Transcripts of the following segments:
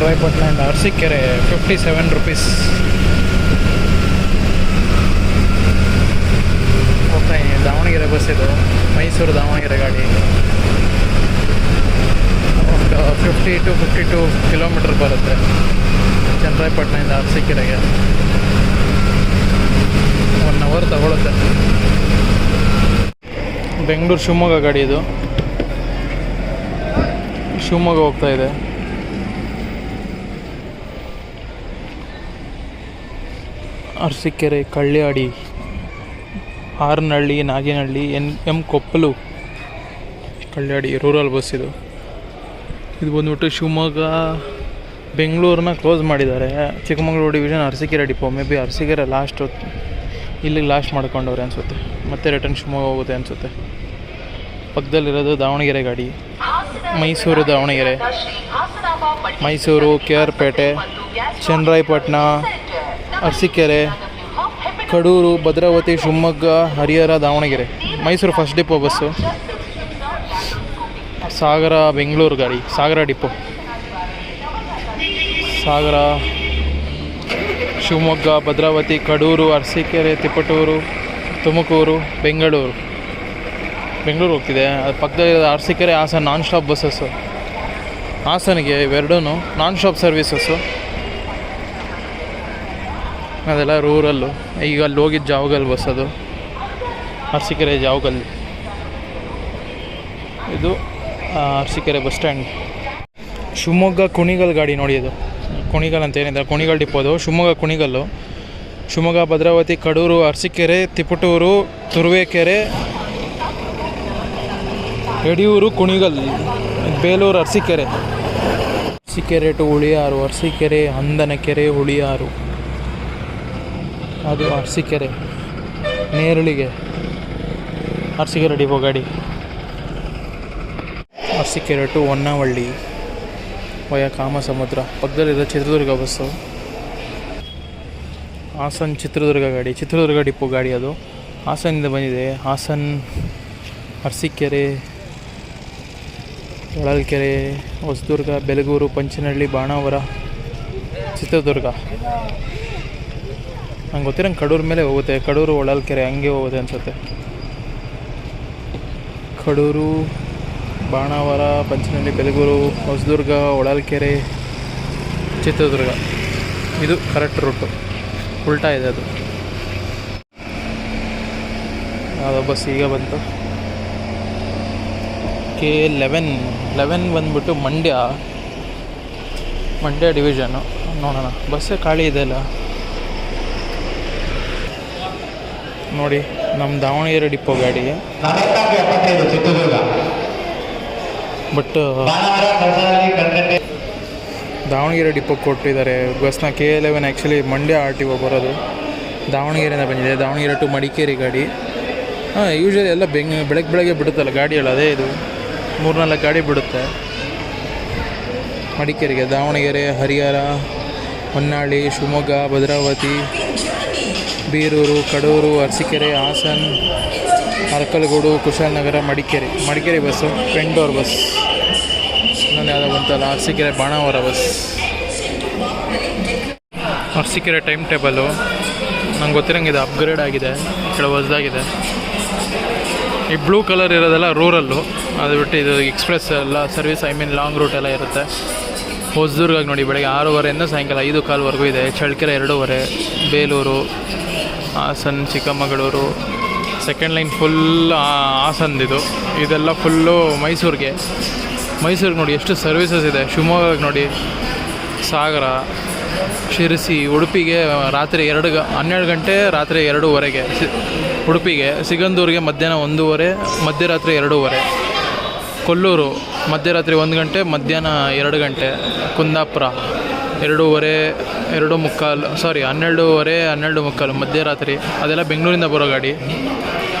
ಚನ್ನರಾಯಪಟ್ಟಣದಿಂದ Arsikere 57 rupees. ಹೋಗ್ತಾ Davanagere bus ಇದು, ಮೈಸೂರು ದಾವಣಗೆರೆ ಗಾಡಿ. ಒಂದು 50 to 52 ಕಿಲೋಮೀಟರ್ ಬರುತ್ತೆ ಚನ್ನರಾಯಪಟ್ಟಣದಿಂದ ಅರಸೀಕೆರೆಗೆ. 1 hour ತಗೊಳುತ್ತೆ. ಬೆಂಗಳೂರು ಶಿವಮೊಗ್ಗ ಗಾಡಿ ಇದು, ಶಿವಮೊಗ್ಗ ಹೋಗ್ತಾ ಇದೆ. Arsikere, Kalliyadi, Haranahalli, Naginahalli, M Koppalu, Kalliyadi rural bus ಇದು. ಇದು ಬಂದ್ಬಿಟ್ಟು ಶಿವಮೊಗ್ಗ ಬೆಂಗಳೂರನ್ನ ಕ್ಲೋಸ್ ಮಾಡಿದ್ದಾರೆ. Chikkamagaluru division Arsikere depot. May be Arsikere last, ಇಲ್ಲಿಗೆ ಲಾಸ್ಟ್ ಮಾಡ್ಕೊಂಡವ್ರೆ ಅನಿಸುತ್ತೆ. ಮತ್ತೆ ರಿಟರ್ನ್ ಶಿವಮೊಗ್ಗ ಹೋಗುತ್ತೆ ಅನಿಸುತ್ತೆ. ಪಕ್ಕದಲ್ಲಿರೋದು ದಾವಣಗೆರೆ ಗಾಡಿ, Mysuru Davanagere, Mysuru, K R Pete, Channarayapatna, Arsikere, Kadur, Bhadravati, Shivamogga, Harihar, Davanagere. Mysuru first depot bus. Sagara Bengaluru ಗಾಡಿ, ಸಾಗರ ಡಿಪೋ. ಸಾಗರ, ಶಿವಮೊಗ್ಗ, ಭದ್ರಾವತಿ, ಕಡೂರು, ಅರಸೀಕೆರೆ, ತಿಪಟೂರು, ತುಮಕೂರು, ಬೆಂಗಳೂರು ಹೋಗ್ತಿದೆ. ಅದು ಪಕ್ಕದಲ್ಲಿ Arsikere, Hassan non stop buses. ಹಾಸನಿಗೆ ಇವೆರಡೂ ನಾನ್ ಸ್ಟಾಪ್ ಸರ್ವೀಸಸ್ಸು. ಅದೆಲ್ಲ ರೂರಲ್ಲು. ಈಗ ಅಲ್ಲಿ ಹೋಗಿದ್ದು ಜಾವಗಲ್ ಬಸ್, ಅದು ಅರಸೀಕೆರೆ ಜಾವಗಲ್. ಇದು ಅರಸೀಕೆರೆ ಬಸ್ ಸ್ಟ್ಯಾಂಡ್. ಶಿವಮೊಗ್ಗ ಕುಣಿಗಲ್ ಗಾಡಿ ನೋಡಿ, ಅದು ಕುಣಿಗಲ್ ಅಂತ ಏನಿದೆ, ಕುಣಿಗಲ್ ಡಿಪೋದು. ಶಿವಮೊಗ್ಗ ಕುಣಿಗಲ್ಲು. ಶಿವಮೊಗ್ಗ, ಭದ್ರಾವತಿ, ಕಡೂರು, ಅರಸೀಕೆರೆ, ತಿಪಟೂರು, ತುರುವೇಕೆರೆ, ಯಡಿಯೂರು, ಕುಣಿಗಲ್, ಬೇಲೂರು, ಅರಸೀಕೆರೆ ಟು ಹುಳಿಯಾರು, ಅರಸೀಕೆರೆ, ಹಂದನಕೆರೆ, ಹುಳಿಯಾರು, ಅದು ಅರಸೀಕೆರೆ, ನೇರಳಿಗೆ, ಅರಸೀಕೆರೆ ಡಿಪೋ ಗಾಡಿ. Arsikere to Honnavalli via Kamasamudra. ಪಕ್ಕದಲ್ಲಿರೋ ಚಿತ್ರದುರ್ಗ ಬಸ್ಸು. ಹಾಸನ್ ಚಿತ್ರದುರ್ಗ ಗಾಡಿ, ಚಿತ್ರದುರ್ಗ ಡಿಪೋ ಗಾಡಿ ಅದು. ಹಾಸನಿಂದ ಬಂದಿದೆ. ಹಾಸನ್, ಅರಸೀಕೆರೆ, ಹೊಳಲ್ಕೆರೆ, ಹೊಸದುರ್ಗ, ಬೆಲಗೂರು, ಪಂಚನಹಳ್ಳಿ, ಬಾಣಾವರ, ಚಿತ್ರದುರ್ಗ. ನಂಗೆ ಗೊತ್ತಿರಂಗೆ ಕಡೂರು ಮೇಲೆ ಹೋಗುತ್ತೆ. ಕಡೂರು, ಹೊಳಲ್ಕೆರೆ ಹಂಗೆ ಹೋಗುತ್ತೆ ಅನಿಸುತ್ತೆ. ಕಡೂರು, ಬಾಣಾವರ, ಪಂಚನಹಳ್ಳಿ, ಬೆಲಗೂರು, ಹೊಸದುರ್ಗ, ಹೊಳಲ್ಕೆರೆ, ಚಿತ್ರದುರ್ಗ. ಇದು ಕರೆಕ್ಟ್ ರೂಟು. ಉಲ್ಟಾ ಇದೆ ಅದು. ಯಾವುದೋ ಬಸ್ ಈಗ ಬಂತು. K11 ಬಂದ್ಬಿಟ್ಟು ಮಂಡ್ಯ ಡಿವಿಷನ್ನು. ನೋಡೋಣ, ಬಸ್ಸೇ ಖಾಲಿ ಇದೆಯಲ್ಲ ನೋಡಿ. ನಮ್ಮ ದಾವಣಗೆರೆ ಡಿಪೋ ಗಾಡಿಗೆ, ಬಟ್ ದಾವಣಗೆರೆ ಡಿಪೋ ಕೊಟ್ಟಿದ್ದಾರೆ ಬಸ್ನ. K11 ಆ್ಯಕ್ಚುಲಿ ಮಂಡ್ಯ RTO ಬರೋದು, ದಾವಣಗೆರೆಯಿಂದ ಬಂದಿದೆ. ದಾವಣಗೆರೆ ಟು ಮಡಿಕೇರಿ ಗಾಡಿ. ಯೂಶ್ವಲಿ ಎಲ್ಲ ಬೆಳಗ್ಗೆ ಬಿಡುತ್ತಲ್ಲ ಗಾಡಿಗಳು, ಅದೇ ಇದು 3-4 ಗಾಡಿ ಬಿಡುತ್ತೆ ಮಡಿಕೇರಿಗೆ. ದಾವಣಗೆರೆ, ಹರಿಹರ, ಹೊನ್ನಾಳಿ, ಶಿವಮೊಗ್ಗ, ಭದ್ರಾವತಿ, ಬೀರೂರು, ಕಡೂರು, ಅರಸೀಕೆರೆ, ಹಾಸನ್, ಅರಕಲಗೂಡು, ಕುಶಾಲನಗರ, ಮಡಿಕೇರಿ ಬಸ್ಸು. ಪೆಂಡೋರ್ ಬಸ್. ಇನ್ನೊಂದು ಯಾವುದೋ ಬಂತಲ್ಲ, Arsikere Banavara bus. Arsikere time table ನಂಗೆ ಗೊತ್ತಿರಂಗಿದೆ, ಅಪ್ಗ್ರೇಡ್ ಆಗಿದೆ, ಈ ಕಡೆ ಹೊಸದಾಗಿದೆ. ಈ ಬ್ಲೂ ಕಲರ್ ಇರೋದೆಲ್ಲ ರೂರಲ್ಲು, ಅದು ಬಿಟ್ಟು ಇದು ಎಕ್ಸ್ಪ್ರೆಸ್ ಎಲ್ಲ ಸರ್ವಿಸ್, ಲಾಂಗ್ ರೂಟ್ ಎಲ್ಲ ಇರುತ್ತೆ. ಹೊಸದುರ್ಗಾಗಿ ನೋಡಿ, ಬೆಳಗ್ಗೆ 6:30 ಸಾಯಂಕಾಲ 5:15 ಇದೆ. Challakere 2:30, Belur, Hassan, Chikkamagaluru. Second line full ಹಾಸನ್ದಿದು. ಇದೆಲ್ಲ ಫುಲ್ಲು ಮೈಸೂರಿಗೆ ನೋಡಿ ಎಷ್ಟು ಸರ್ವಿಸಸ್ ಇದೆ. ಶಿವಮೊಗ್ಗಕ್ಕೆ ನೋಡಿ, ಸಾಗರ, ಶಿರಸಿ, ಉಡುಪಿಗೆ ರಾತ್ರಿ 12 ಗಂಟೆ, ರಾತ್ರಿ 2:30ಗೆ ಉಡುಪಿಗೆ. ಸಿಗಂದೂರಿಗೆ ಮಧ್ಯಾಹ್ನ 1:30, ಮಧ್ಯರಾತ್ರಿ 2:30. ಕೊಲ್ಲೂರು ಮಧ್ಯರಾತ್ರಿ 1 ಗಂಟೆ, ಮಧ್ಯಾಹ್ನ 2 ಗಂಟೆ. ಕುಂದಾಪುರ 2:30, 12:30 ಮಧ್ಯರಾತ್ರಿ. ಅದೆಲ್ಲ ಬೆಂಗಳೂರಿಂದ ಬರೋ ಗಾಡಿ.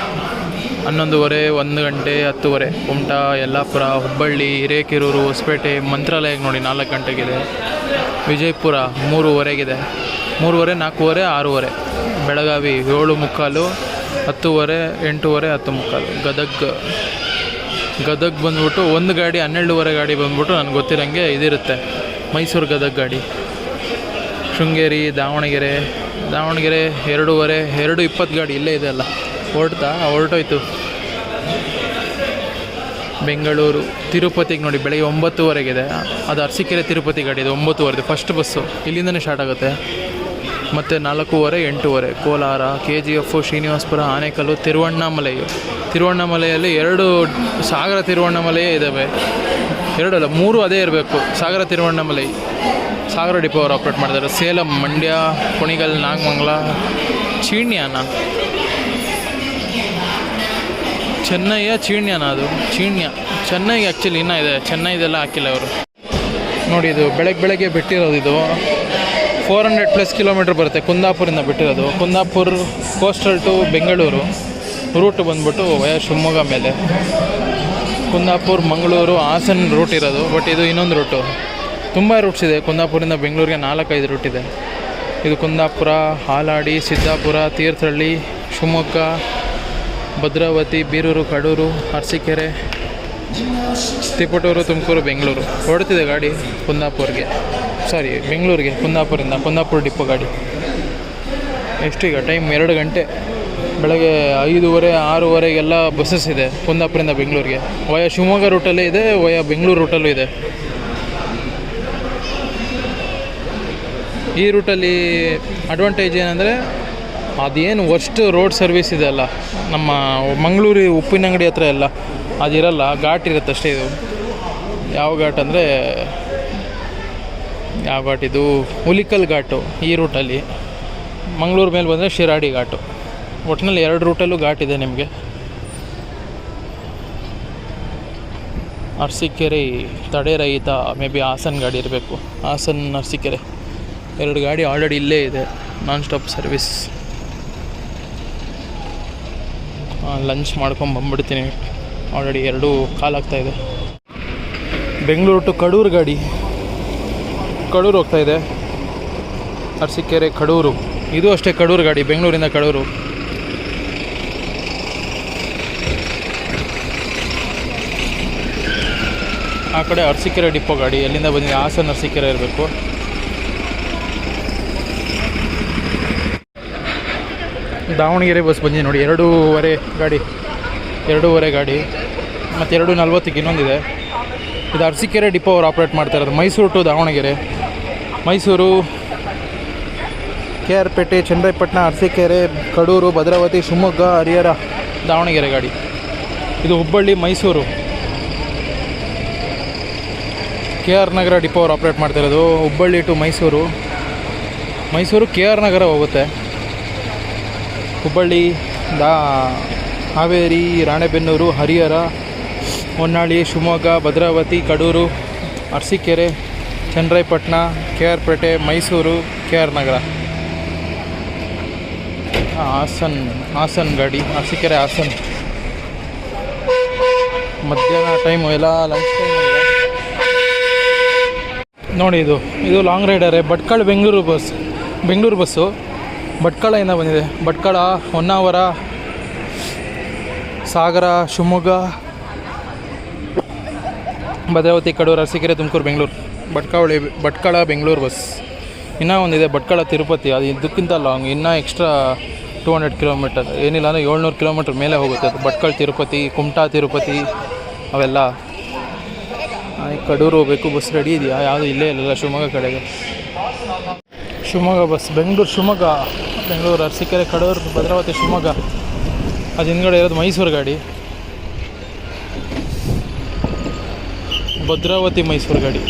11:30, 1 ಗಂಟೆ, 10:30. ಕುಮಟಾ, ಯಲ್ಲಾಪುರ, ಹುಬ್ಬಳ್ಳಿ, ಹಿರೇಕೆರೂರು, ಹೊಸಪೇಟೆ, ಮಂತ್ರಾಲಯಕ್ಕೆ ನೋಡಿ 4 ಗಂಟೆಗಿದೆ. ವಿಜಯಪುರ 3:30ಗಿದೆ. 3:30, 4:30, 6:30. ಬೆಳಗಾವಿ 7:45, 10:30, 8:30, 10:45. ಗದಗ್ ಬಂದ್ಬಿಟ್ಟು ಒಂದು ಗಾಡಿ 12:30 ಗಾಡಿ ಬಂದ್ಬಿಟ್ಟು ನನಗೆ ಗೊತ್ತಿರೋಂಗೆ ಇದಿರುತ್ತೆ, ಮೈಸೂರು ಗದಗ ಗಾಡಿ. ಶೃಂಗೇರಿ, ದಾವಣಗೆರೆ 2:30, 2:20 ಗಾಡಿ ಇಲ್ಲೇ ಇದೆ ಅಲ್ಲ, ಹೊರಟೋಯ್ತು. ಬೆಂಗಳೂರು, ತಿರುಪತಿಗೆ ನೋಡಿ ಬೆಳಗ್ಗೆ 9:30 ಅದು ಅರಸೀಕೆರೆ ತಿರುಪತಿ ಗಾಡಿ, ಇದು 9:30 ಫಸ್ಟ್ ಬಸ್ಸು, ಇಲ್ಲಿಂದನೇ ಸ್ಟಾರ್ಟ್ ಆಗುತ್ತೆ. ಮತ್ತು 4:15, 8:30 ಕೋಲಾರ, KGF, ಶ್ರೀನಿವಾಸಪುರ, ಆನೇಕಲ್ಲು, ತಿರುವಣ್ಣಾಮಲೆಯಲ್ಲಿ 2 ಸಾಗರ ತಿರುವಣ್ಣಾಮಲೆಯೇ ಇದ್ದಾವೆ. 2 ಅಲ್ಲ 3 ಅದೇ ಇರಬೇಕು. ಸಾಗರ ತಿರುವಣ್ಣಾಮಲೈ ಸಾಗರ ಡಿಪೋ ಅವರು ಆಪ್ರೇಟ್ ಮಾಡಿದ್ದಾರೆ. ಸೇಲಂ, ಮಂಡ್ಯ, ಕುಣಿಗಲ್, ನಾಗಮಂಗಲ, ಚೀಣ್ಯಾನ, ಚೀಣ್ಯಾನ ಅದು ಚೆನ್ನೈಗೆ ಆ್ಯಕ್ಚುಲಿ ಇನ್ನೂ ಇದೆ, ಚೆನ್ನೈದೆಲ್ಲ ಹಾಕಿಲ್ಲ ಅವರು. ನೋಡಿ ಇದು ಬೆಳಗ್ಗೆ ಬಿಟ್ಟಿರೋದು, ಇದು 400+ ಕಿಲೋಮೀಟ್ರ್ ಬರುತ್ತೆ. ಕುಂದಾಪುರಿಂದ ಬಿಟ್ಟಿರೋದು. Kundapura coastal to Bengaluru route ಬಂದ್ಬಿಟ್ಟು ವಯ ಶಿವಮೊಗ್ಗ ಮೇಲೆ. ಕುಂದಾಪುರ, ಮಂಗಳೂರು, ಹಾಸನ ರೂಟ್ ಇರೋದು. ಬಟ್ ಇದು ಇನ್ನೊಂದು ರೂಟು. ತುಂಬ ರೂಟ್ಸ್ ಇದೆ. ಕುಂದಾಪುರದಿಂದ ಬೆಂಗಳೂರಿಗೆ 4-5 ರೂಟ್ ಇದೆ. ಇದು ಕುಂದಾಪುರ, ಹಾಲಾಡಿ, ಸಿದ್ದಾಪುರ, ತೀರ್ಥಹಳ್ಳಿ, ಶಿವಮೊಗ್ಗ, ಭದ್ರಾವತಿ, ಬೀರೂರು, ಕಡೂರು, ಅರಸೀಕೆರೆ, ತಿಪಟೂರು, ತುಮಕೂರು, ಬೆಂಗಳೂರು ಹೊರಡ್ತಿದೆ ಗಾಡಿ ಬೆಂಗಳೂರಿಗೆ. ಕುಂದಾಪುರ ಡಿಪೋ ಗಾಡಿ. ಎಷ್ಟೀಗ ಟೈಮ್ 2 ಗಂಟೆ. ಬೆಳಗ್ಗೆ 5:30, 6:30 ಬಸ್ಸಸ್ ಇದೆ ಕುಂದಾಪುರದಿಂದ ಬೆಂಗಳೂರಿಗೆ. ವಯ ಶಿವಮೊಗ್ಗ ರೂಟಲ್ಲೇ ಇದೆ, ವಯ ಬೆಂಗಳೂರು ರೂಟಲ್ಲೂ ಇದೆ. ಈ ರೂಟಲ್ಲಿ ಅಡ್ವಾಂಟೇಜ್ ಏನಂದರೆ ಅದೇನು ವರ್ಸ್ಟ್ ರೋಡ್ ಸರ್ವಿಸ್ ಇದೆ ಅಲ್ಲ, ನಮ್ಮ ಮಂಗಳೂರು ಉಪ್ಪಿನಂಗಡಿ ಹತ್ರ ಎಲ್ಲ ಅದಿರಲ್ಲ, ಘಾಟ್ ಇರುತ್ತೆ ಅಷ್ಟೇ. ಇದು ಯಾವ ಘಾಟ್ ಅಂದರೆ ಇದು ಹುಲಿಕಲ್ ಘಾಟು ಈ ರೂಟಲ್ಲಿ. ಮಂಗಳೂರು ಮೇಲೆ ಬಂದರೆ ಶಿರಾಡಿ ಘಾಟು. ಒಟ್ಟಿನಲ್ಲಿ 2 ರೂಟಲ್ಲೂ ಘಾಟ್ ಇದೆ ನಿಮಗೆ. ಅರಸೀಕೆರೆ ತಡೆ ರಹಿತ, ಮೇ ಬಿ ಹಾಸನ ಗಾಡಿ ಇರಬೇಕು. ಹಾಸನ, ಅರಸೀಕೆರೆ 2 ಗಾಡಿ ಆಲ್ರೆಡಿ ಇಲ್ಲೇ ಇದೆ, ನಾನ್ ಸ್ಟಾಪ್ ಸರ್ವಿಸ್. ಲಂಚ್ ಮಾಡ್ಕೊಂಡು ಬಂದ್ಬಿಡ್ತೀನಿ. ಆಲ್ರೆಡಿ 2:15 ಆಗ್ತಾಯಿದೆ. ಬೆಂಗಳೂರು ಟು ಕಡೂರು ಗಾಡಿ, ಕಡೂರು ಹೋಗ್ತಾಯಿದೆ. ಅರಸೀಕೆರೆ, ಕಡೂರು, ಇದು ಅಷ್ಟೇ ಕಡೂರು ಗಾಡಿ, ಬೆಂಗಳೂರಿಂದ ಕಡೂರು. ಆ ಕಡೆ ಅರಸೀಕೆರೆ ಡಿಪೋ ಗಾಡಿ, ಎಲ್ಲಿಂದ ಬಂದಿದೆ ಹಾಸನ ಅರಸೀಕೆರೆ ಇರಬೇಕು. ದಾವಣಗೆರೆ ಬಸ್ ಬಂದಿದೆ ನೋಡಿ, 2:30 ಗಾಡಿ ಮತ್ತು 2:40 ಇನ್ನೊಂದಿದೆ. ಇದು ಅರಸೀಕೆರೆ ಡಿಪೋ ಅವರು ಆಪ್ರೇಟ್ ಮಾಡ್ತಾ ಇರೋದು. ಮೈಸೂರು ಟು ದಾವಣಗೆರೆ, ಮೈಸೂರು, KR ಪೇಟೆ, ಚನ್ನರಾಯಪಟ್ಟಣ, ಅರಸೀಕೆರೆ, ಕಡೂರು, ಭದ್ರಾವತಿ, ಶಿವಮೊಗ್ಗ, ಹರಿಹರ, ದಾವಣಗೆರೆ ಗಾಡಿ. ಇದು ಹುಬ್ಬಳ್ಳಿ, ಮೈಸೂರು, KR ನಗರ ಡಿಪೋ ಅವರು ಆಪ್ರೇಟ್ ಮಾಡ್ತಿರೋದು. ಹುಬ್ಬಳ್ಳಿ ಟು ಮೈಸೂರು, KR ನಗರ ಹೋಗುತ್ತೆ. ಹುಬ್ಬಳ್ಳಿ, ಹಾವೇರಿ, ರಾಣೆಬೆನ್ನೂರು, ಹರಿಹರ, ಹೊನ್ನಾಳಿ, ಶಿವಮೊಗ್ಗ, ಭದ್ರಾವತಿ, ಕಡೂರು, ಅರಸೀಕೆರೆ, ಚನ್ನರಾಯಪಟ್ಟಣ, KR ಪೇಟೆ, ಮೈಸೂರು, KR ನಗರ. ಹಾಸನ ಗಾಡಿ, ಅರಸೀಕೆರೆ, ಹಾಸನ. ಮಧ್ಯಾಹ್ನ ಟೈಮು ಎಲ್ಲ ಲಂಚ್ ಟೈಮ್ ನೋಡಿ. ಇದು ಲಾಂಗ್ ರೈಡರೇ. ಭಟ್ಕಳ ಬೆಂಗಳೂರು ಬಸ್ಸು ಭಟ್ಕಳದಿಂದ ಬಂದಿದೆ. ಭಟ್ಕಳ, ಹೊನ್ನಾವರ, ಸಾಗರ, ಶಿವಮೊಗ್ಗ, ಭದ್ರಾವತಿ, ಕಡೂರು, ಅರಸೀಕೆರೆ, ತುಮಕೂರು, ಬೆಂಗಳೂರು. ಭಟ್ಕಳ ಬೆಂಗಳೂರು ಬಸ್. ಇನ್ನೂ ಒಂದಿದೆ ಭಟ್ಕಳ ತಿರುಪತಿ, ಅದು ಇದಕ್ಕಿಂತ ಲಾಂಗ್, ಇನ್ನೂ ಎಕ್ಸ್ಟ್ರಾ 200 ಕಿಲೋಮೀಟರ್, ಏನಿಲ್ಲ ಅಂದರೆ 700 ಕಿಲೋಮೀಟ್ರ್ ಮೇಲೆ ಹೋಗುತ್ತೆ ಅದು. ಭಟ್ಕಳ ತಿರುಪತಿ, ಕುಮಟಾ ತಿರುಪತಿ ಅವೆಲ್ಲ. ಕಡೂರು ಹೋಗಬೇಕು, ಬಸ್ ರೆಡಿ ಇದೆಯಾ? ಯಾವುದು ಇಲ್ಲೇ ಇಲ್ಲ, ಶಿವಮೊಗ್ಗ ಕಡೆಗೆ. ಶಿವಮೊಗ್ಗ ಬಸ್, ಬೆಂಗಳೂರು, ಅರಸೀಕೆರೆ, ಕಡೂರು, ಭದ್ರಾವತಿ, ಶಿವಮೊಗ್ಗ. ಅದು ಹಿಂದ್ಗಡೆ ಇರೋದು ಮೈಸೂರು ಗಾಡಿ, ಭದ್ರಾವತಿ ಮೈಸೂರು ಗಾಡಿ.